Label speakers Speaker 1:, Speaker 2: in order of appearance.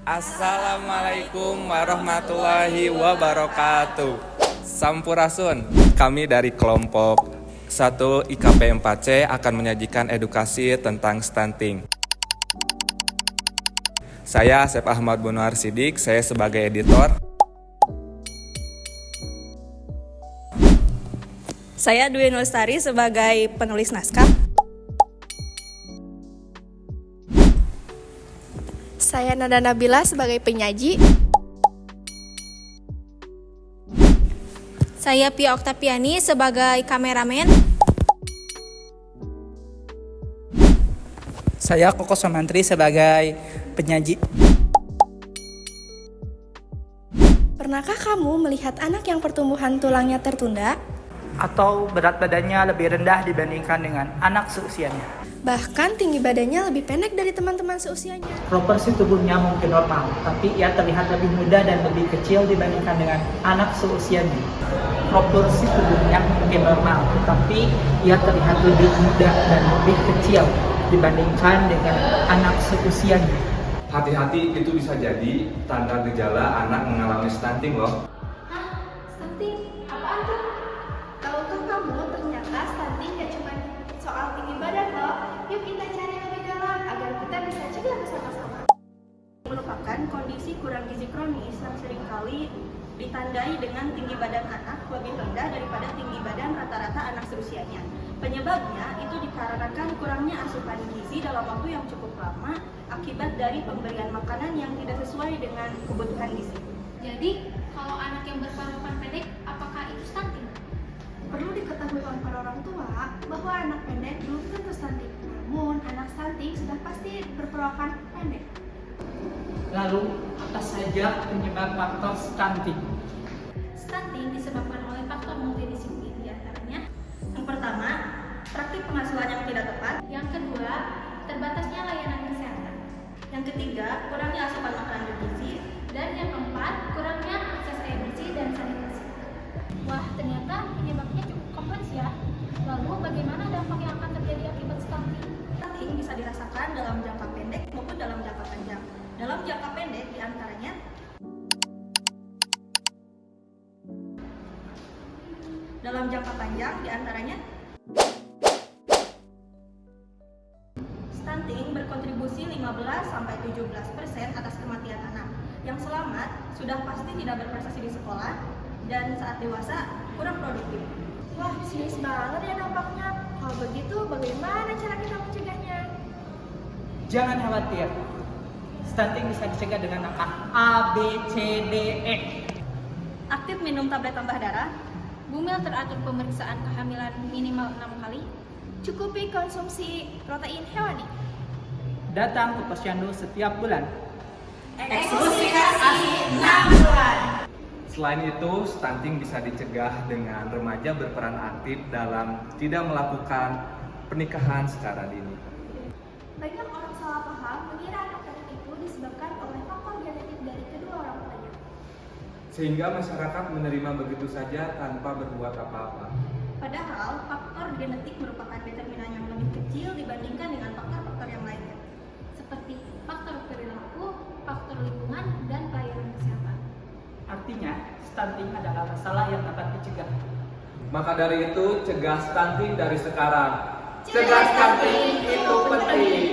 Speaker 1: Assalamualaikum warahmatullahi wabarakatuh. Sampurasun, kami dari kelompok 1 IKP 4C akan menyajikan edukasi tentang stunting. Saya Asep Ahmad Bonwar Sidik, saya sebagai editor.
Speaker 2: Saya Dwi Nulstari sebagai penulis naskah.
Speaker 3: Saya Nada Nabila sebagai penyaji.
Speaker 4: Saya Pia Oktaviani sebagai kameramen.
Speaker 5: Saya Koko Samantri sebagai penyaji.
Speaker 3: Pernahkah kamu melihat anak yang pertumbuhan tulangnya tertunda?
Speaker 5: Atau berat badannya lebih rendah dibandingkan dengan anak seusianya.
Speaker 3: Bahkan tinggi badannya lebih pendek dari teman-teman seusianya.
Speaker 5: Proporsi tubuhnya mungkin normal, tapi ia terlihat lebih muda dan lebih kecil dibandingkan dengan anak seusianya. Proporsi tubuhnya mungkin normal, tapi ia terlihat lebih muda dan lebih kecil dibandingkan dengan anak seusianya.
Speaker 1: Hati-hati, itu bisa jadi tanda gejala anak mengalami stunting loh.
Speaker 3: Hah? Stunting? Apaan tuh? Tahukah kamu ternyata stunting gak cuma soal tinggi badan loh. Yuk kita cari lebih dalam agar kita bisa cegah bersama-sama.
Speaker 2: Merupakan kondisi kurang gizi kronis yang seringkali ditandai dengan tinggi badan anak lebih rendah daripada tinggi badan rata-rata anak seusianya. Penyebabnya itu dikarenakan kurangnya asupan gizi dalam waktu yang cukup lama akibat dari pemberian makanan yang tidak sesuai dengan kebutuhan gizi.
Speaker 4: Jadi, kalau anak yang berperawakan pendek, apakah itu stunting?
Speaker 3: Perlu diketahui oleh para orang tua bahwa anak pendek belum tentu stunting. Namun, anak stunting sudah pasti berperawakan pendek.
Speaker 5: Lalu, apa saja penyebab faktor stunting?
Speaker 4: Stunting disebabkan oleh faktor multidisiplin, diantaranya
Speaker 2: Yang pertama, praktik pengasuhan yang tidak tepat.
Speaker 4: yang kedua, terbatasnya layanan kesehatan.
Speaker 2: Yang ketiga, kurangnya asupan makanan bergizi.
Speaker 4: Dan yang keempat, kurangnya akses air bersih dan sanitasi. Wah, ternyata penyebabnya cukup kompleks ya. Lalu, bagaimana dampak yang akan terjadi akibat stunting?
Speaker 2: Stunting bisa dirasakan dalam jangka pendek maupun dalam jangka panjang. Dalam jangka pendek diantaranya stunting berkontribusi 15-17% atas kematian anak. Yang selamat sudah pasti tidak berprestasi di sekolah dan saat dewasa kurang produktif.
Speaker 3: Wah, serius banget ya dampaknya. Kalau begitu, bagaimana cara kita mencegahnya?
Speaker 5: Jangan khawatir, stunting bisa dicegah dengan langkah A, B, C, D, E.
Speaker 2: Aktif minum tablet tambah darah.
Speaker 4: Bumil teratur pemeriksaan kehamilan minimal 6 kali.
Speaker 3: Cukupi konsumsi protein hewani.
Speaker 5: Datang ke posyandu setiap bulan.
Speaker 3: Eksekusi ASI 6 bulan.
Speaker 1: Selain itu, stunting bisa dicegah dengan remaja berperan aktif dalam tidak melakukan pernikahan secara dini.
Speaker 3: Banyak orang salah paham mengira anak pendek itu disebabkan oleh faktor genetik dari kedua orang tuanya.
Speaker 1: Sehingga masyarakat menerima begitu saja tanpa berbuat apa-apa.
Speaker 2: Padahal faktor genetik merupakan determinan yang lebih kecil dibandingkan dengan faktor-faktor yang lainnya.
Speaker 4: Seperti faktor perilaku, faktor lingkungan, dan pelayanan kesehatan.
Speaker 5: Artinya, stunting adalah masalah yang dapat dicegah.
Speaker 1: Maka dari itu, cegah stunting dari sekarang.
Speaker 3: Cegah stunting itu penting.